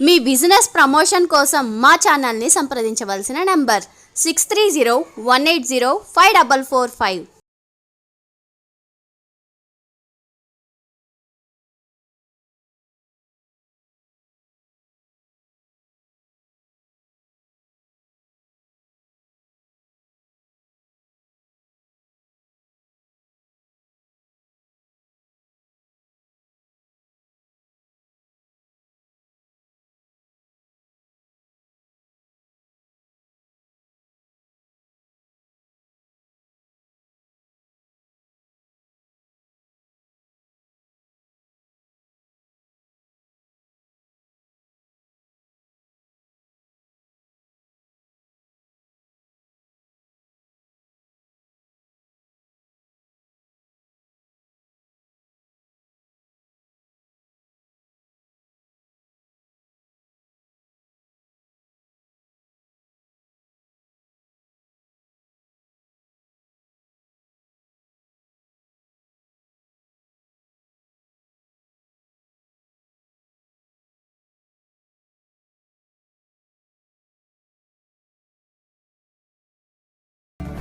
మీ business promotion కోసం మా ఛానల్ని సంప్రదించవలసిన నంబర్ 6301805445.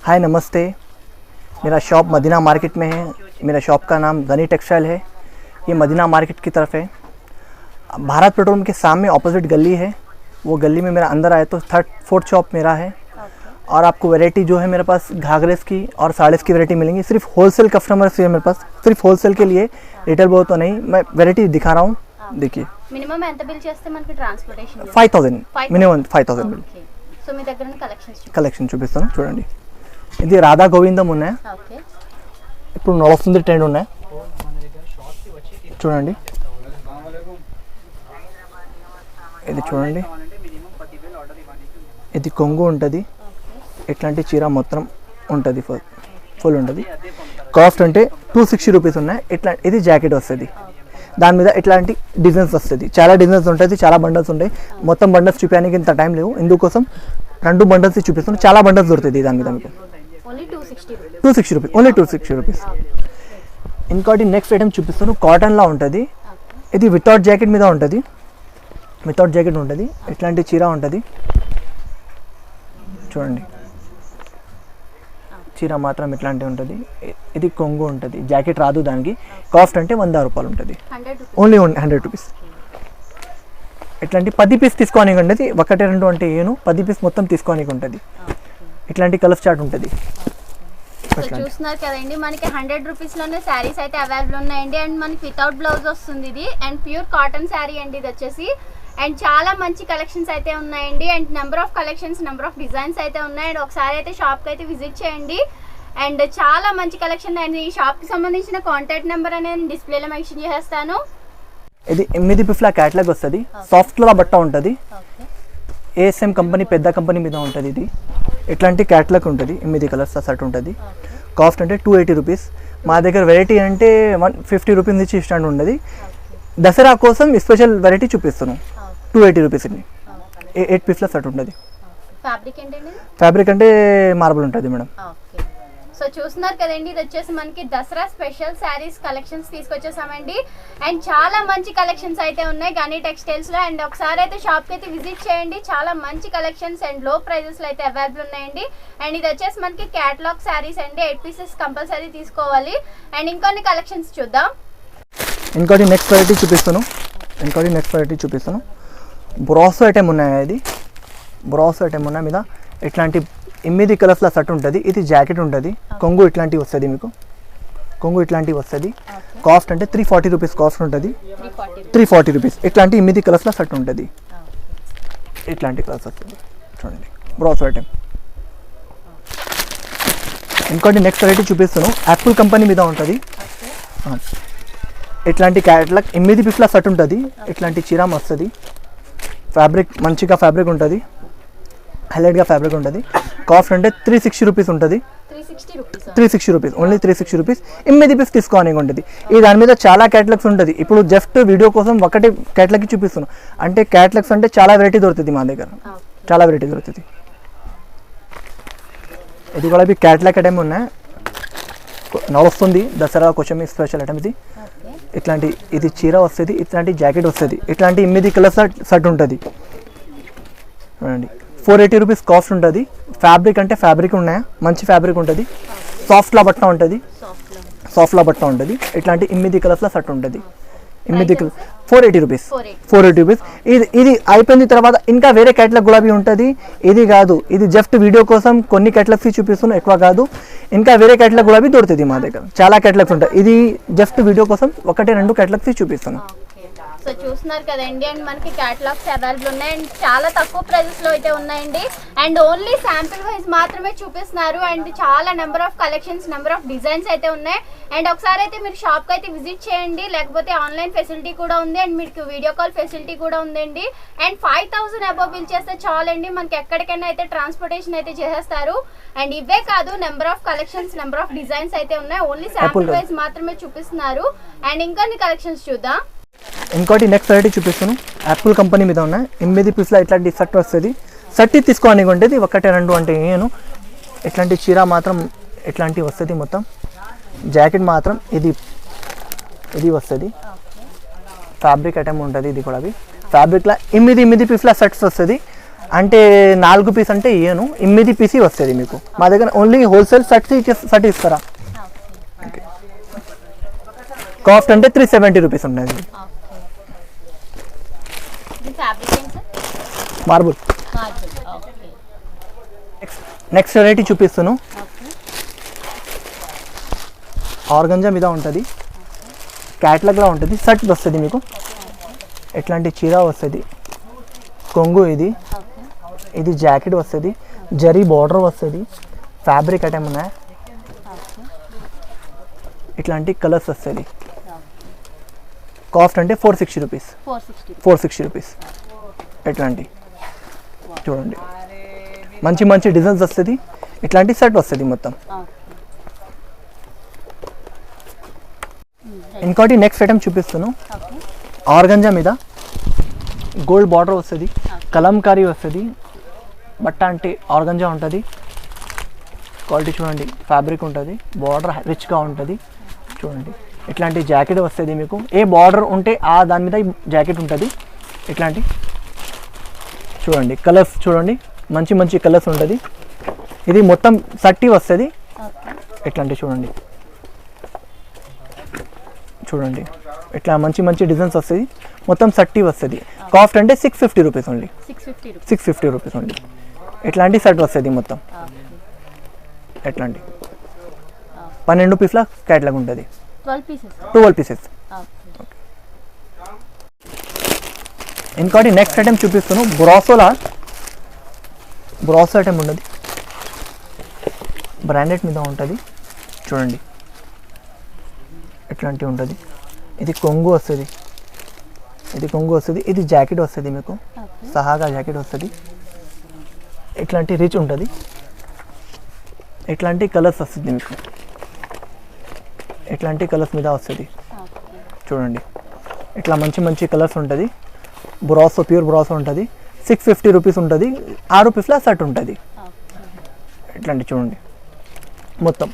हाय नमस्ते, मेरा शॉप मदीना मार्केट में है। मेरा शॉप का नाम गनी टेक्सटाइल है। ये मदीना मार्केट की तरफ है। भारत पेट्रोल पंप के सामने ऑपोजिट गली है। वो गली में मेरा अंदर आए तो 3rd-4th शॉप मेरा है। और आपको वैरायटी जो है मेरे पास घाघरेस की और साड़ीज़ की वैरायटी मिलेंगी। सिर्फ होलसेल कस्टमर से मेरे पास, सिर्फ होलसेल के लिए, रिटेल बहुत तो नहीं। मैं वैरायटी दिखा रहा हूँ, देखिए। మినిమం ఎంత బిల్ చేస్తే మనకి ట్రాన్స్పోర్టేషన్ 5000 మినిమం 5000 బిల్. సో మీ దగ్గర కలెక్షన్ చూపిస్తాను చూడండి. ఇది రాధా గోవిందం ఉన్నాయి. ఇప్పుడు నడుస్తుంది ట్రెండ్ ఉన్నాయి చూడండి. ఇది చూడండి, ఇది కొంగు ఉంటుంది. ఇట్లాంటి చీర మొత్తం ఉంటుంది, ఫుల్ ఉంటుంది. కాస్ట్ అంటే 260 రూపీస్ ఉన్నాయి. ఇట్లా ఇది జాకెట్ వస్తుంది. దాని మీద ఇట్లాంటి డిజైన్స్ వస్తుంది. చాలా డిజైన్స్ ఉంటుంది, చాలా బండల్స్ ఉంటాయి. మొత్తం బండల్స్ చూపించడానికి ఇంత టైం లేవు, ఇందుకోసం 2 బండల్స్ చూపిస్తున్నాను. చాలా బండల్స్ దొరుకుతుంది దాని మీద మీకు. 260 రూపీస్, ఓన్లీ 260 రూపీస్. ఇంకోటి నెక్స్ట్ ఐటమ్ చూపిస్తాను. కాటన్లా ఉంటుంది. ఇది వితౌట్ జాకెట్ మీద ఉంటుంది. వితౌట్ జాకెట్ ఉంటుంది. ఇట్లాంటి చీర ఉంటుంది చూడండి. చీర మాత్రం ఇట్లాంటివి ఉంటుంది. ఇది కొంగు ఉంటుంది, జాకెట్ రాదు దానికి. కాస్ట్ అంటే 100 రూపాయలు ఉంటుంది, ఓన్లీ 100 రూపీస్. ఇట్లాంటి 10 పీస్ తీసుకోనికి ఉంటుంది. 1 2 అంటే ఏను 10 పీస్ మొత్తం తీసుకోనికి ఉంటుంది. ఇట్లాంటి కలర్ చార్ట్ ఉంటుంది. చూస్తున్నారు కదండి, మనకి 100 రూపీస్ లోనే శారీస్ అయితే అవైలబుల్ ఉన్నాయండి. అండ్ మనకి వితౌట్ బ్లౌజ్ వస్తుంది ఇది. అండ్ ప్యూర్ కాటన్ శారీ అండి ఇది వచ్చేసి. అండ్ చాలా మంచి కలెక్షన్స్ అయితే ఉన్నాయండి. And number of collections, number of designs అయితే ఉన్నాయి. అండ్ ఒకసారి అయితే షాప్కి అయితే విజిట్ చేయండి. అండ్ చాలా మంచి కలెక్షన్. అండ్ ఈ షాప్కి సంబంధించిన కాంటాక్ట్ నెంబర్ అనేది డిస్ప్లేలో మెన్షన్ చేస్తాను. ఇది 8 పీస్ల క్యాటలాగ్ వస్తుంది. సాఫ్ట్లో బట్ట ఉంటుంది. ఏఎస్ఎం కంపెనీ, పెద్ద కంపెనీ మీద ఉంటుంది. ఇది ఇట్లాంటి క్యాటలాగ్ ఉంటుంది. 8 కలర్స్ సెట్ ఉంటుంది. కాస్ట్ అంటే 280 రూపీస్. మా దగ్గర వెరైటీ అంటే 150 రూపీస్ నుంచి స్టాండ్ ఉంటుంది. దసరా కోసం స్పెషల్ వెరైటీ చూపిస్తున్నాను. 280 రూపీస్ అండి. 8 పీస్ల సెట్ ఉంటుంది. ఫ్యాబ్రిక్ అంటే మార్బుల్ ఉంటుంది మేడం. సో చూస్తున్నారు కదండి, ఇది వచ్చేసి మనకి దసరా స్పెషల్ శారీస్ కలెక్షన్స్ తీసుకొచ్చేసామండి. అండ్ చాలా మంచి కలెక్షన్స్ అయితే ఉన్నాయి గనీ టెక్స్టైల్స్ లో. అండ్ ఒకసారి అయితే షాప్ కి అయితే విజిట్ చేయండి. చాలా మంచి కలెక్షన్స్ అండ్ లో ప్రైజెస్ లో అయితే అవైలబుల్ ఉన్నాయండి. అండ్ ఇది వచ్చేసి మనకి క్యాటలాగ్ శారీస్ అండి. 8 పీసెస్ కంపల్సరీ తీసుకోవాలి. అండ్ ఇంకొన్ని కలెక్షన్స్ చూద్దాం. ఇంకోటి నెక్స్ట్ వెరైటీ చూపిస్తాను. బ్రాసో ఐటమ్ ఉన్నాయి. ఇది బ్రాసో ఐటమ్ ఉన్నాయి మీద ఇట్లాంటి 8 కలర్స్ల సెట్ ఉంటుంది. ఇది జాకెట్ ఉంటుంది. కొంగు ఇట్లాంటివి వస్తుంది మీకు. కొంగు ఇట్లాంటివి వస్తుంది. కాస్ట్ అంటే 340 రూపీస్ కాస్ట్ ఉంటుంది. 340 రూపీస్. ఇట్లాంటి 8 కలర్స్ల సెట్ ఉంటుంది. ఇట్లాంటి కలర్స్ వస్తుంది చూడండి. Brasso item. ఇంకోటి నెక్స్ట్ వెరైటీ చూపిస్తాను. యాపిల్ కంపెనీ మీద ఉంటుంది. ఇట్లాంటి క్యాట్లాగ్ 8 పీస్ల సెట్ ఉంటుంది. ఇట్లాంటి చీరామ్ వస్తుంది. ఫ్యాబ్రిక్ మంచిగా ఫ్యాబ్రిక్ ఉంటుంది, హైలైట్గా ఫ్యాబ్రిక్ ఉంటుంది. కాస్ట్ అంటే 360 రూపీస్ ఉంటుంది. 360 రూపీస్, ఓన్లీ 360 రూపీస్. 8 పీస్ తీసుకోవాలి ఉంటుంది. ఈ దాని మీద చాలా క్యాటలాగ్స్ ఉంటుంది. ఇప్పుడు జస్ట్ వీడియో కోసం ఒకటి క్యాటలాగ్ చూపిస్తున్నాను. అంటే క్యాటలాగ్స్ అంటే చాలా వెరైటీ దొరుకుతుంది మా దగ్గర, చాలా వెరైటీ దొరుకుతుంది. ఇది కూడా క్యాటలాగ్ ఐటమ్ ఉన్నాయి, నడుస్తుంది. దసరా కొంచెం స్పెషల్ ఐటమ్ ఇది. ఇట్లాంటి ఇది చీర వస్తుంది, ఇట్లాంటి జాకెట్ వస్తుంది, ఇట్లాంటి 8 కలర్స్ షర్ట్ ఉంటుంది చూడండి. 480 రూపీస్ కాస్ట్ ఉంటుంది. ఫ్యాబ్రిక్ అంటే ఫ్యాబ్రిక్ ఉన్నాయా, మంచి ఫ్యాబ్రిక్ ఉంటుంది, సాఫ్ట్లా బట్ట ఉంటుంది, సాఫ్ట్లా బట్ట ఉంటుంది. ఇట్లాంటి 8 కలర్స్లో షర్ట్ ఉంటుంది. 8 కలర్ 480 రూపీస్. 480 రూపీస్. ఇది అయిపోయిన తర్వాత ఇంకా వేరే క్యాటలాగ్ గులాబీ ఉంటుంది. ఇది కాదు, ఇది జస్ట్ వీడియో కోసం కొన్ని క్యాటలాగ్స్ చూపిస్తున్నాం, ఎక్కువ కాదు. ఇంకా వేరే క్యాటలాగ్ గులాబీ దొరుకుతుంది మా దగ్గర, చాలా క్యాటలాగ్స్ ఉంటాయి. ఇది జస్ట్ వీడియో కోసం 1-2 క్యాటలాగ్స్ చూపిస్తున్నాం. సో చూస్తున్నారు కదండి, అండ్ మనకి క్యాటలాగ్స్ అవైలబుల్ ఉన్నాయి అండ్ చాలా తక్కువ ప్రైజెస్ లో అయితే ఉన్నాయండి. అండ్ ఓన్లీ శాంపిల్ వైజ్ మాత్రమే చూపిస్తున్నారు. అండ్ చాలా number of collections, number of designs అయితే ఉన్నాయి. అండ్ ఒకసారి అయితే మీరు షాప్ కి అయితే విజిట్ చేయండి, లేకపోతే ఆన్లైన్ ఫెసిలిటీ కూడా ఉంది అండ్ మీకు వీడియో కాల్ ఫెసిలిటీ కూడా ఉందండి. అండ్ 5000 అబౌవ్ బిల్ చేస్తే చాలండి, మనకి ఎక్కడికైనా అయితే ట్రాన్స్పోర్టేషన్ అయితే చేసేస్తారు. అండ్ ఇవే కాదు, number of collections, number of designs అయితే ఉన్నాయి. ఓన్లీ శాంపిల్ వైజ్ మాత్రమే చూపిస్తున్నారు. అండ్ ఇంకొన్ని కలెక్షన్స్ చూద్దాం. ఇంకోటి నెక్స్ట్ వెరైటీ చూపిస్తాను. యాపిల్ కంపెనీ మీద ఉన్నాయి 8 పీస్లో ఇట్లాంటి షర్ట్ వస్తుంది. షర్ట్ తీసుకోవడానికి ఉంటుంది 1-2 అంటే నేను ఇట్లాంటి చీర మాత్రం ఇట్లాంటివి వస్తుంది. మొత్తం జాకెట్ మాత్రం ఇది వస్తుంది. ఫ్యాబ్రిక్ ఐటమ్ ఉంటుంది. ఇది కూడా ఫ్యాబ్రిక్లో 8 పీస్ల షర్ట్స్ వస్తుంది. అంటే 4 పీస్ అంటే ఇయ్యను, 8 పీస్ వస్తుంది మీకు. మా దగ్గర ఓన్లీ హోల్సేల్ షర్ట్ ఇస్తారా. కాస్ట్ అంటే 370 రూపీస్ ఉంటుంది. మార్బుల్. నెక్స్ట్ వెరైటీ చూపిస్తాను. ఆర్గంజా మీద ఉంటుంది, క్యాట్లాగ్లా ఉంటుంది. షర్ట్ వస్తుంది మీకు, ఎట్లాంటి చీర వస్తుంది, కొంగు ఇది జాకెట్ వస్తుంది, జరీ బార్డర్ వస్తుంది, ఫ్యాబ్రిక్ ఐటమ్ ఉన్నాయి. ఇట్లాంటి కలర్స్ వస్తుంది. కాస్ట్ అంటే 460 రూపీస్. 460 రూపీస్. ఎట్లాంటి చూడండి, మంచి మంచి డిజైన్స్ వస్తుంది. ఇట్లాంటి సెట్ వస్తుంది మొత్తం. ఇంకోటి నెక్స్ట్ ఐటమ్ చూపిస్తాను. ఆర్గంజా మీద గోల్డ్ బార్డర్ వస్తుంది, కలంకారీ వస్తుంది. బట్ట అంటే ఆర్గంజా ఉంటుంది. క్వాలిటీ చూడండి, ఫ్యాబ్రిక్ ఉంటుంది, బార్డర్ రిచ్గా ఉంటుంది. చూడండి, ఇట్లాంటి జాకెట్ వస్తుంది మీకు. ఏ బార్డర్ ఉంటే దాని మీద జాకెట్ ఉంటుంది. ఇట్లాంటి చూడండి, కలర్స్ చూడండి, మంచి మంచి కలర్స్ ఉంటుంది. ఇది మొత్తం 30 వస్తుంది. ఇట్లాంటి చూడండి ఇట్లా మంచి మంచి డిజైన్స్ వస్తుంది. మొత్తం 30 వస్తుంది. కాస్ట్ అంటే 650 రూపీస్ ఓన్లీ. 650 rupees only. ఇట్లాంటి సెట్ వస్తుంది మొత్తం. ఎట్లాంటి 12 పీస్ల క్యాట్లాగ్ ఉంటుంది. 12 పీసెస్. ఇంకోటి నెక్స్ట్ ఐటమ్ చూపిస్తాను. బ్రాసో ఐటమ్ ఉన్నది, బ్రాండెడ్ మీద ఉంటుంది. చూడండి, ఎట్లాంటివి ఉంటుంది. ఇది కొంగు వస్తుంది, ఇది జాకెట్ వస్తుంది మీకు, సహాగా జాకెట్ వస్తుంది. ఇట్లాంటి రిచ్ ఉంటుంది. ఇట్లాంటి కలర్స్ వస్తుంది మీకు, ఇట్లాంటి కలర్స్ మీద వస్తుంది. చూడండి, ఇట్లా మంచి మంచి కలర్స్ ఉంటుంది. బ్రాసో, ప్యూర్ బ్రాసో ఉంటుంది. 650 రూపీస్ ఉంటుంది. 6 పీస్ల సెట్ ఉంటుంది. ఇట్లాంటి చూడండి మొత్తం.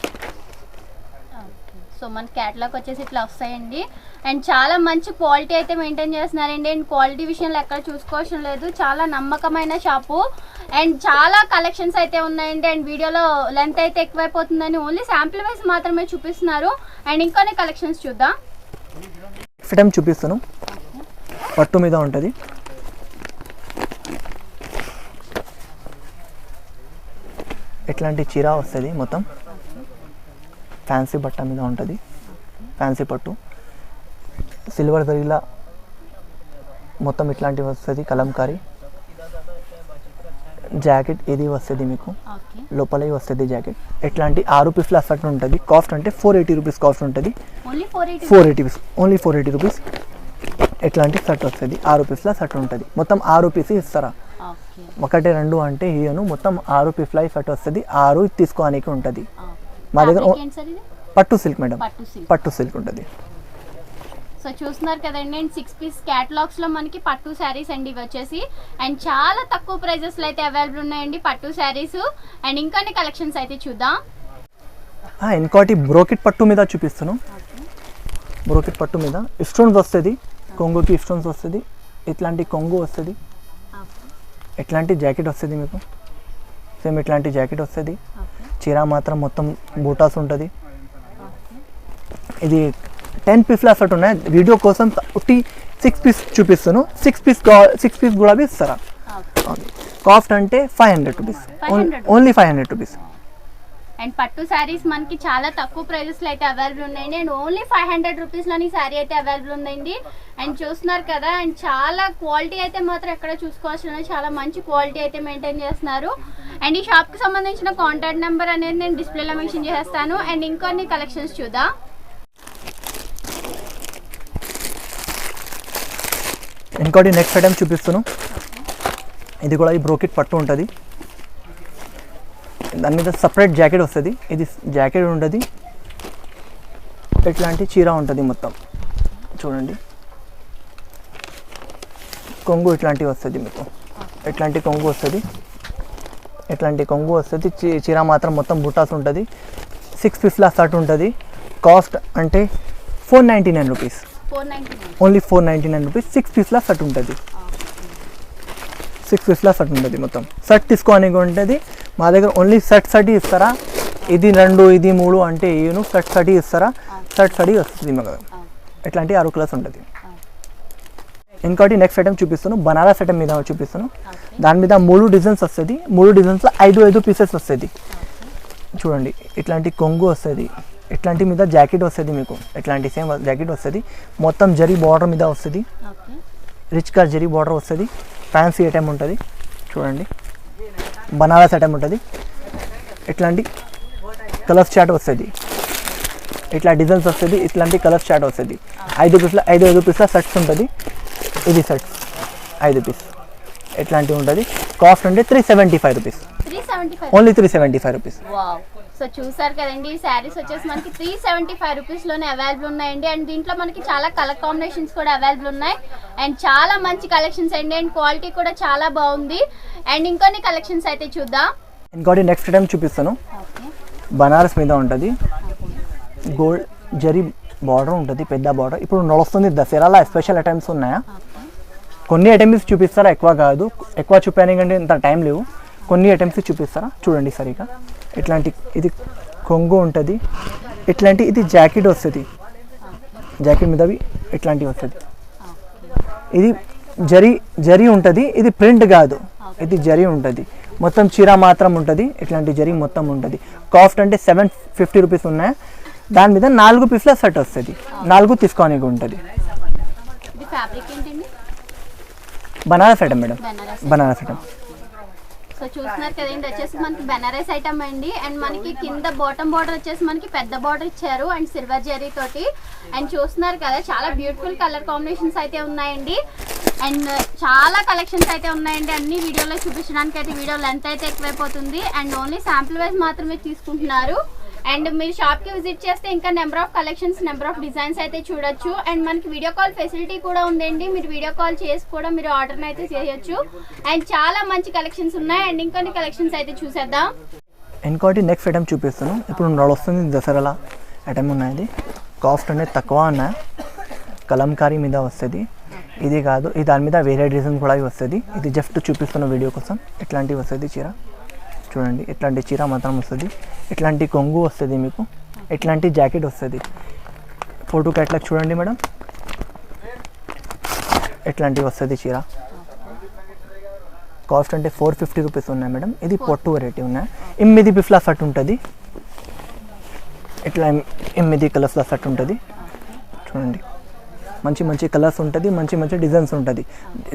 సో మన క్యాటలాగ్ వచ్చేసి ఇట్లా వస్తాయండి. అండ్ చాలా మంచి క్వాలిటీ అయితే మెయింటైన్ చేస్తున్నారండి. అండ్ క్వాలిటీ విషయంలో ఎక్కడ చూసుకోవడం లేదు, చాలా నమ్మకమైన షాపు. అండ్ చాలా కలెక్షన్స్ అయితే ఉన్నాయండి. అండ్ వీడియోలో లెంత్ అయితే ఎక్కువైపోతుందని ఓన్లీ శాంపిల్ వైజ్ మాత్రమే చూపిస్తున్నారు. అండ్ ఇంకొన్ని కలెక్షన్స్ చూద్దాం. నెక్స్ట్ టైం చూపిస్తాను. పట్టు మీద ఉంటుంది. ఇట్లాంటి చీర వస్తుంది మొత్తం. ఫ్యాన్సీ బట్ట మీద ఉంటుంది, ఫ్యాన్సీ పట్టు, సిల్వర్ జరీలా మొత్తం ఇట్లాంటివి వస్తుంది. కలంకారీ జాకెట్ ఇది వస్తుంది మీకు, లోపల వస్తుంది జాకెట్. ఇట్లాంటి 6 పీస్ల సెట్ ఉంటుంది. కాస్ట్ అంటే 480 రూపీస్ కాస్ట్ ఉంటుంది. 480 రూపీస్. ఇట్లాంటి సెట్ వస్తుంది. 6 పీస్ల సెట్ ఉంటుంది. మొత్తం 6 పీస్ ఇస్తారా. 1-2 అంటే ఇయ్యను, మొత్తం 6 పీస్ల సెట్ వస్తుంది. 6 తీసుకోవడానికి ఉంటుంది. మా దగ్గర పట్టు సిల్క్ మేడం, పట్టు సిల్క్ ఉంటుంది. సో చూస్తున్నారు కదండి. అండ్ 6 పీస్ క్యాటలాగ్స్ లో మనకి పట్టు శారీస్ అండి ఇవి వచ్చేసి. అండ్ చాలా తక్కువ ప్రైజెస్ లో అయితే అవైలబుల్ ఉన్నాయండి పట్టు శారీస్. అండ్ ఇంకొన్ని కలెక్షన్స్ అయితే చూద్దాం. ఇంకోటి బ్రోకెట్ పట్టు మీద చూపిస్తాను. బ్రోకెట్ పట్టు మీద స్టోన్స్ వస్తుంది, కొంగుకి స్టోన్స్ వస్తుంది, ఇట్లాంటి కొంగు వస్తుంది, ఇట్లాంటి జాకెట్ వస్తుంది మీకు, సేమ్ ఇట్లాంటి జాకెట్ వస్తుంది. చీర మాత్రం మొత్తం బూటాస్ ఉంటుంది. ఇది 10 పీస్ల సెట్ ఉన్నాయి. వీడియో కోసం 6 పీస్ చూపిస్తాను. 6 పీస్ కూడా ఇస్తారా? కాస్ట్ అంటే 500 రూపీస్, ఓన్లీ 500 రూపీస్. అండ్ పట్టు శారీస్ మనకి చాలా తక్కువ ప్రైజెస్లో అయితే అవైలబుల్ ఉన్నాయండి. అండ్ ఓన్లీ 500 రూపీస్లోని శారీ అయితే అవైలబుల్ ఉందండి. అండ్ చూస్తున్నారు కదా, అండ్ చాలా క్వాలిటీ అయితే మాత్రం ఎక్కడ చూసుకోవాల్సిన చాలా మంచి క్వాలిటీ అయితే మెయింటైన్ చేస్తున్నారు. అండ్ ఈ షాప్కి సంబంధించిన కాంటాక్ట్ నెంబర్ అనేది నేను డిస్ప్లేలో మెన్షన్ చేస్తాను. అండ్ ఇంకొన్ని కలెక్షన్స్ చూద్దాం. ఇంకోటి నెక్స్ట్ ఐటమ్ చూపిస్తాను. ఇది కూడా ఈ బ్రోకెట్ పట్టు ఉంటుంది, దాని మీద సపరేట్ జాకెట్ వస్తుంది. ఇది జాకెట్ ఉంటుంది, ఇట్లాంటి చీర ఉంటుంది మొత్తం. చూడండి, కొంగు ఇట్లాంటివి వస్తుంది మీకు, ఇట్లాంటి కొంగు వస్తుంది, ఇట్లాంటి కొంగు వస్తుంది. చీర మాత్రం మొత్తం బుట్టాస్ ఉంటుంది. 6 పీస్ల షర్ట్ ఉంటుంది. కాస్ట్ అంటే 499 రూపీస్, ఓన్లీ 499 రూపీస్. 6 పీస్ల షర్ట్ ఉంటుంది, 6 పీస్ల షర్ట్ ఉంటుంది. మొత్తం షర్ట్ తీసుకోనికి ఉంటుంది. మా దగ్గర ఓన్లీ షర్ట్ ఇస్తారా? ఇది 2 ఇది 3 అంటే ఏను షర్ట్ ఇస్తారా? షర్ట్ వస్తుంది మాకు. ఇట్లాంటి 6 కలర్స్ ఉంటుంది. ఇంకోటి నెక్స్ట్ ఐటమ్ చూపిస్తాను, బనారస్ ఐటమ్ మీద చూపిస్తాను. దాని మీద 3 డిజైన్స్ వస్తుంది. 3 డిజైన్స్లో 5 పీసెస్ వస్తుంది. చూడండి, ఇట్లాంటి కొంగు వస్తుంది, ఇట్లాంటి మీద జాకెట్ వస్తుంది మీకు, ఇట్లాంటి సేమ్ జాకెట్ వస్తుంది. మొత్తం జరీ బార్డర్ మీద వస్తుంది, రిచ్ కలర్ జరీ బార్డర్ వస్తుంది. ఫ్యాన్సీ ఐటమ్ ఉంటుంది. చూడండి, బనారస్ ఐటమ్ ఉంటుంది. ఇట్లాంటి కలర్స్ చాట్ వస్తుంది, ఇట్లా డిజైన్స్ వస్తుంది, ఇట్లాంటి కలర్స్ చాట్ వస్తుంది. 5 పీస్ల సెట్స్ ఉంటుంది. ఇది సెట్ 5 పీస్ ఇట్లాంటివి ఉంటుంది. కాస్ట్ అంటే 375 రూపీస్, ఓన్లీ 375 రూపీస్. సో చూసారు కదండి, ఈ శారీస్ వచ్చేసి మనకి 375 రూపీస్లోనే అవైలబుల్ ఉన్నాయండి. అండ్ దీంట్లో మనకి చాలా కలర్ కాంబినేషన్స్ కూడా అవైలబుల్ ఉన్నాయి. అండ్ చాలా మంచి కలెక్షన్స్ అండి. అండ్ క్వాలిటీ కూడా చాలా బాగుంది. అండ్ ఇంకొన్ని కలెక్షన్స్ అయితే చూద్దాం. ఇంకోటి నెక్స్ట్ టైం చూపిస్తాను. బనారస్ మీద ఉంటుంది, గోల్డ్ జరీ బార్డర్ ఉంటుంది, పెద్ద బార్డర్. ఇప్పుడు నడుస్తుంది దసరాలో స్పెషల్ ఐటమ్స్ ఉన్నాయా? కొన్ని ఐటమ్స్ చూపిస్తారా, ఎక్కువ కాదు. ఎక్కువ చూపించకంటే ఇంత టైం లేవు. కొన్ని ఐటమ్స్ చూపిస్తారా? చూడండి సరిగా. ఇట్లాంటి ఇది కొంగు ఉంటుంది, ఇట్లాంటి ఇది జాకెట్ వస్తుంది, జాకెట్ మీదవి ఇట్లాంటివి వస్తుంది. ఇది జరీ ఉంటుంది, ఇది ప్రింట్ కాదు, ఇది జరీ ఉంటుంది. మొత్తం చీర మాత్రం ఉంటుంది, ఇట్లాంటి జరీ మొత్తం ఉంటుంది. కాస్ట్ అంటే 750 రూపీస్ ఉన్నాయి. దాని మీద 4 పీస్ల సెట్ వస్తుంది, 4 తీసుకోనికి ఉంటుంది. Banaras item madam, Banaras item. So చూస్తున్నారు కదండి, వచ్చేసి మనకి బెనారస్ ఐటమ్ అండి. అండ్ మనకి కింద బాటమ్ బార్డర్ వచ్చేసి మనకి పెద్ద బార్డర్ ఇచ్చారు అండ్ సిల్వర్ జరీ తోటి. అండ్ చూస్తున్నారు కదా, చాలా బ్యూటిఫుల్ కలర్ కాంబినేషన్స్ అయితే ఉన్నాయండి. అండ్ చాలా కలెక్షన్స్ అయితే ఉన్నాయండి. అన్ని వీడియోలో చూపించడానికి అయితే వీడియో లెంత్ అయితే ఎక్కువైపోతుంది. అండ్ ఓన్లీ శాంపుల్ వైజ్ మాత్రమే తీసుకుంటున్నారు. అండ్ మీరు షాప్కి విజిట్ చేస్తే ఇంకా number of collections, number of designs అయితే చూడొచ్చు. అండ్ మనకి వీడియో కాల్ ఫెసిలిటీ కూడా ఉందండి. మీరు వీడియో కాల్ చేసి కూడా మీరు ఆర్డర్ని అయితే చేయొచ్చు. అండ్ చాలా మంచి కలెక్షన్స్ ఉన్నాయి. అండ్ ఇంకొన్ని కలెక్షన్స్ అయితే చూసేద్దాం. ఇంకోటి నెక్స్ట్ ఐటమ్ చూపిస్తాను. ఇప్పుడు నడుస్తుంది దసరాల ఐటమ్ ఉన్నాయి. కాస్ట్ అనేది తక్కువ ఉన్నాయి. కలంకారీ మీద వస్తుంది. ఇది కాదు, ఇది దాని మీద వేరే డిజైన్ కూడా వస్తుంది. ఇది జస్ట్ చూపిస్తున్న వీడియో కోసం. ఇట్లాంటివి వస్తుంది చీర. చూడండి, ఇట్లాంటి చీర మాత్రం వస్తుంది. ఇట్లాంటి కొంగు వస్తుంది మీకు, ఇట్లాంటి జాకెట్ వస్తుంది. ఫోటో క్యాట్లాగ్ చూడండి మేడం, ఇట్లాంటివి వస్తుంది చీర. కాస్ట్ అంటే 450 రూపీస్ ఉన్నాయి మేడం. ఇది పొట్టు వెరైటీ ఉన్నాయి. 8 పీస్ల సెట్ ఉంటుంది. ఇట్లా 8 కలర్స్ల సెట్ ఉంటుంది. చూడండి, మంచి మంచి కలర్స్ ఉంటుంది, మంచి మంచి డిజైన్స్ ఉంటుంది.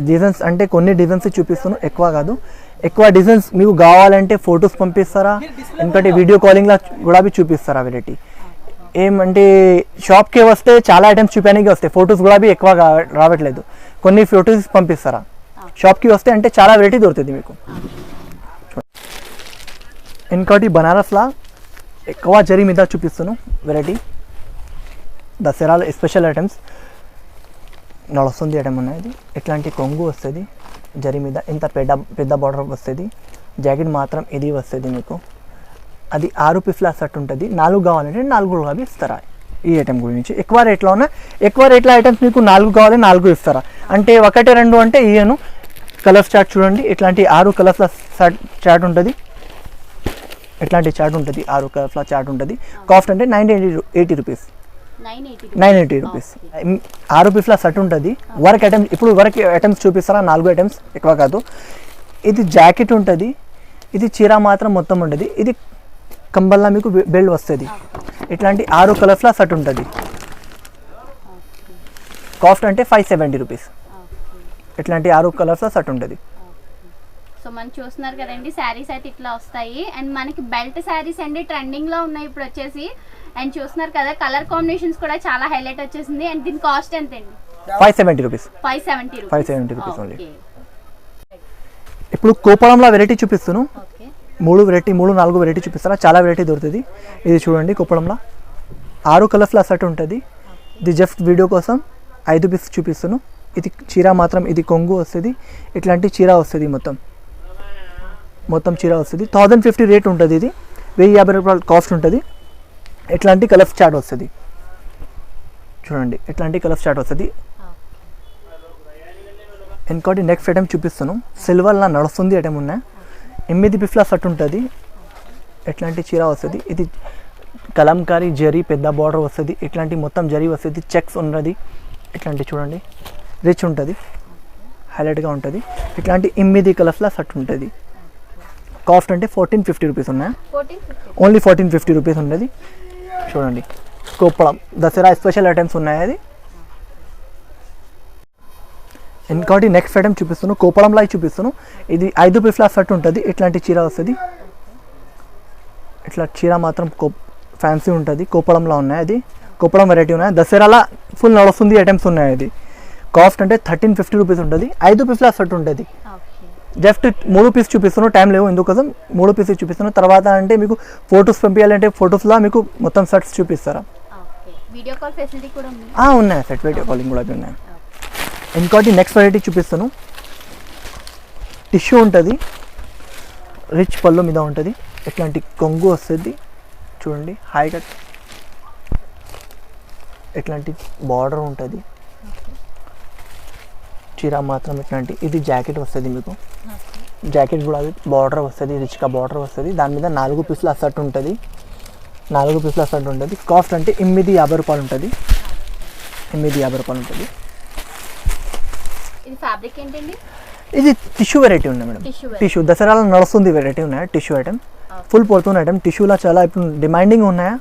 డిజైన్స్ అంటే కొన్ని డిజైన్స్ చూపిస్తాను, ఎక్కువ కాదు. ఎక్కువ డిజైన్స్ మీకు కావాలంటే ఫొటోస్ పంపిస్తారా, ఎందుకంటే వీడియో కాలింగ్లో కూడా చూపిస్తారా వెరైటీ. ఏమంటే షాప్కి వస్తే చాలా ఐటమ్స్ చూపించడానికి వస్తాయి, ఫొటోస్ కూడా ఎక్కువ రావట్లేదు. కొన్ని ఫొటోస్ పంపిస్తారా షాప్కి వస్తే, అంటే చాలా వెరైటీ దొరుకుతుంది మీకు. ఇంకోటి బనారస్లా ఎక్కువ జరీ మీద చూపిస్తాను వెరైటీ. దసరాలో స్పెషల్ ఐటమ్స్ నడుస్తుంది ఐటమ్ ఉన్నాయి. ఇట్లాంటి కొంగు వస్తుంది జరీ మీద, ఇంత పెద్ద బార్డర్ వస్తుంది. జాకెట్ మాత్రం ఇది వస్తుంది మీకు. అది 6 పీస్ల సెట్ ఉంటుంది. 4 కావాలంటే 4 కూడా ఇస్తారా. ఈ ఐటమ్ గురించి ఎక్కువ రేట్లో ఉన్న ఎక్కువ రేట్లో ఐటమ్స్ మీకు 4 కావాలి 4 ఇస్తారా అంటే 1 2 అంటే ఇయ్యను. కలర్స్ చార్ట్ చూడండి, ఇట్లాంటి 6 కలర్స్ల చార్ట్ ఉంటుంది. ఇట్లాంటి చార్ట్ ఉంటుంది, 6 కలర్స్ల చార్ట్ ఉంటుంది. కాస్ట్ అంటే 980 రూపీస్, 980 రూపీస్. 6 పీస్ల సెట్ ఉంటుంది. వర్క్ ఐటమ్స్ ఇప్పుడు వర్క్ ఐటమ్స్ చూపిస్తారా, 4 ఐటమ్స్ ఎక్కువ కాదు. ఇది జాకెట్ ఉంటుంది, ఇది చీర మాత్రం మొత్తం ఉంటుంది. ఇది కంబల్లా మీకు బెల్ట్ వస్తుంది. ఇట్లాంటి 6 కలర్స్ల సెట్ ఉంటుంది. కాస్ట్ అంటే 570 రూపీస్. ఇట్లాంటి 6 కలర్స్ల సెట్ ఉంటుంది. సో మనం చూస్తున్నారు కదండి, శారీస్ అయితే ఇట్లా వస్తాయి. అండ్ మనకి బెల్ట్ శారీస్ అండి ట్రెండింగ్ లో ఉన్నాయి ఇప్పుడు వచ్చేసి. అండ్ చూస్తున్నారు కదా, కలర్ కాంబినేషన్స్ కూడా చాలా హైలైట్ వచ్చేసింది. అండ్ దీని కాస్ట్ ఎంత అండి? 570 రూపీస్. 570 rupees only. ఇప్పుడు కోపడంలో వెరైటీ చూపిస్తాను. 3 4 వెరైటీ చూపిస్తాను. చాలా వెరైటీ దొరుకుతుంది. ఇది చూడండి, కొప్పడంలో 6 కలర్స్ల సెట్ ఉంటుంది. ఇది జస్ట్ వీడియో కోసం 5 పీస్ చూపిస్తాను. ఇది చీర మాత్రం, ఇది కొంగు వస్తుంది. ఇట్లాంటి చీర వస్తుంది, మొత్తం చీర వస్తుంది. 1050 రేట్ ఉంటుంది. ఇది 1050 రూపాయలు కాస్ట్ ఉంటుంది. ఇట్లాంటి కలర్స్ చార్ట్ వస్తుంది. చూడండి, ఇట్లాంటి కలర్స్ చార్ట్ వస్తుంది. ఇంకోటి నెక్స్ట్ ఐటమ్ చూపిస్తాను. సిల్వర్లా నడుస్తుంది ఐటమ్ ఉన్నాయి. 8 పీస్ల సెట్ ఉంటుంది. ఇట్లాంటి చీర వస్తుంది. ఇది కలంకారీ జరీ పెద్ద బార్డర్ వస్తుంది. ఇట్లాంటి మొత్తం జరీ వస్తుంది. చెక్స్ ఉన్నది. ఇట్లాంటి చూడండి, రిచ్ ఉంటుంది, హైలైట్గా ఉంటుంది. ఇట్లాంటి 8 కలర్స్ల సెట్ ఉంటుంది. కాస్ట్ అంటే 1450 రూపీస్ ఉన్నాయి. ఓన్లీ 1450 రూపీస్ ఉన్నది. చూడండి, కోప్పడం దసరా స్పెషల్ ఐటమ్స్ ఉన్నాయి. అది ఇంకోటి నెక్స్ట్ ఐటమ్ చూపిస్తాను. కోపడంలో చూపిస్తాను. ఇది 5 పీస్ల సెట్ ఉంటుంది. ఇట్లాంటి చీర వస్తుంది. ఇట్లా చీర మాత్రం ఫ్యాన్సీ ఉంటుంది. కోపడంలో ఉన్నాయి. అది కోపడం వెరైటీ ఉన్నాయి. దసరాలో ఫుల్ నడుస్తుంది ఐటమ్స్ ఉన్నాయి. అది కాస్ట్ అంటే 1350 రూపీస్ ఉంటుంది. 5 పీస్ల సెట్ ఉంటుంది. జస్ట్ 3 పీస్ చూపిస్తాను, టైం లేవు ఎందుకోసం 3 పీసెస్ చూపిస్తాను. తర్వాత అంటే మీకు ఫొటోస్ పంపించాలంటే ఫొటోస్లో మీకు మొత్తం సెట్స్ చూపిస్తారా. వీడియో కాల్ ఫెసిలిటీ కూడా ఉంది. ఉన్నాయి, సెట్ వీడియో కాలింగ్ కూడా ఉన్నాయి. ఇంకోటి నెక్స్ట్ వెరైటీ చూపిస్తాను. టిష్యూ ఉంటుంది, రిచ్ పళ్ళు మీద ఉంటుంది. ఇట్లాంటి కొంగు వస్తుంది. చూడండి, హై కట్, ఇట్లాంటి బార్డర్ ఉంటుంది. చీర మాత్రం ఇట్లాంటి. ఇది జాకెట్ వస్తుంది మీకు. జాకెట్ కూడా అది బార్డర్ వస్తుంది, రిచ్గా బార్డర్ వస్తుంది. దాని మీద 4 పీస్ల సెట్ ఉంటుంది. 4 పీస్ల సెట్ ఉంటుంది. కాస్ట్ అంటే 850 రూపాయలు ఉంటుంది. 850 రూపాయలు ఉంటుంది. ఇది ఫ్యాబ్రిక్ ఏంటండి? ఇది టిష్యూ వెరైటీ ఉన్నాయి మేడం. టిష్యూ దసరాలో నడుస్తుంది వెరైటీ ఉన్నాయి. టిష్యూ ఐటమ్ ఫుల్ పోతున్న ఐటమ్. టిష్యూలో చాలా ఇప్పుడు డిమాండింగ్ ఉన్నాయా.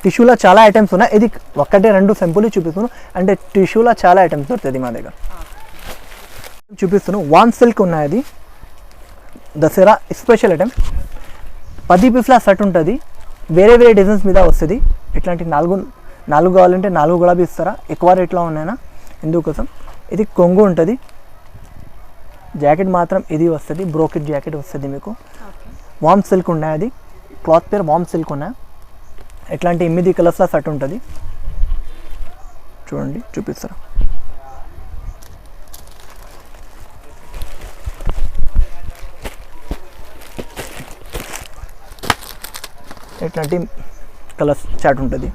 టిష్యూలో చాలా ఐటమ్స్ ఉన్నాయి. ఇది 1 2 సింపుల్ చూపిస్తున్నాను. అంటే టిష్యూలో చాలా ఐటమ్స్ దొరుకుతుంది మా దగ్గర. చూపిస్తున్నాను. వాన్ సిల్క్ ఉన్నాయి. అది దసరా స్పెషల్ ఐటమ్. 10 పీస్ల సెట్ ఉంటుంది. వేరే వేరే డిజైన్స్ మీద వస్తుంది. ఇట్లాంటి 4 కావాలంటే 4 కూడా ఇస్తారా. ఎక్కువ రేట్లో ఉన్నాయన్నా ఎందుకోసం. ఇది కొంగు ఉంటుంది. జాకెట్ మాత్రం ఇది వస్తుంది. బ్రోకెట్ జాకెట్ వస్తుంది మీకు. వామ్ సిల్క్ ఉన్నాయి. అది క్లాత్ పేరు వామ్ సిల్క్ ఉన్నాయి. ఇట్లాంటి 8 కలర్స్ల సెట్ ఉంటుంది. చూడండి, చూపిస్తారా. ఇట్లాంటి కలర్స్ చాట్ ఉంటుంది.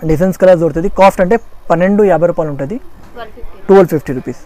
డిజైన్స్ కలర్స్ దొరుకుతుంది. కాస్ట్ అంటే 1250 రూపాయలు ఉంటుంది. 1250 రూపీస్.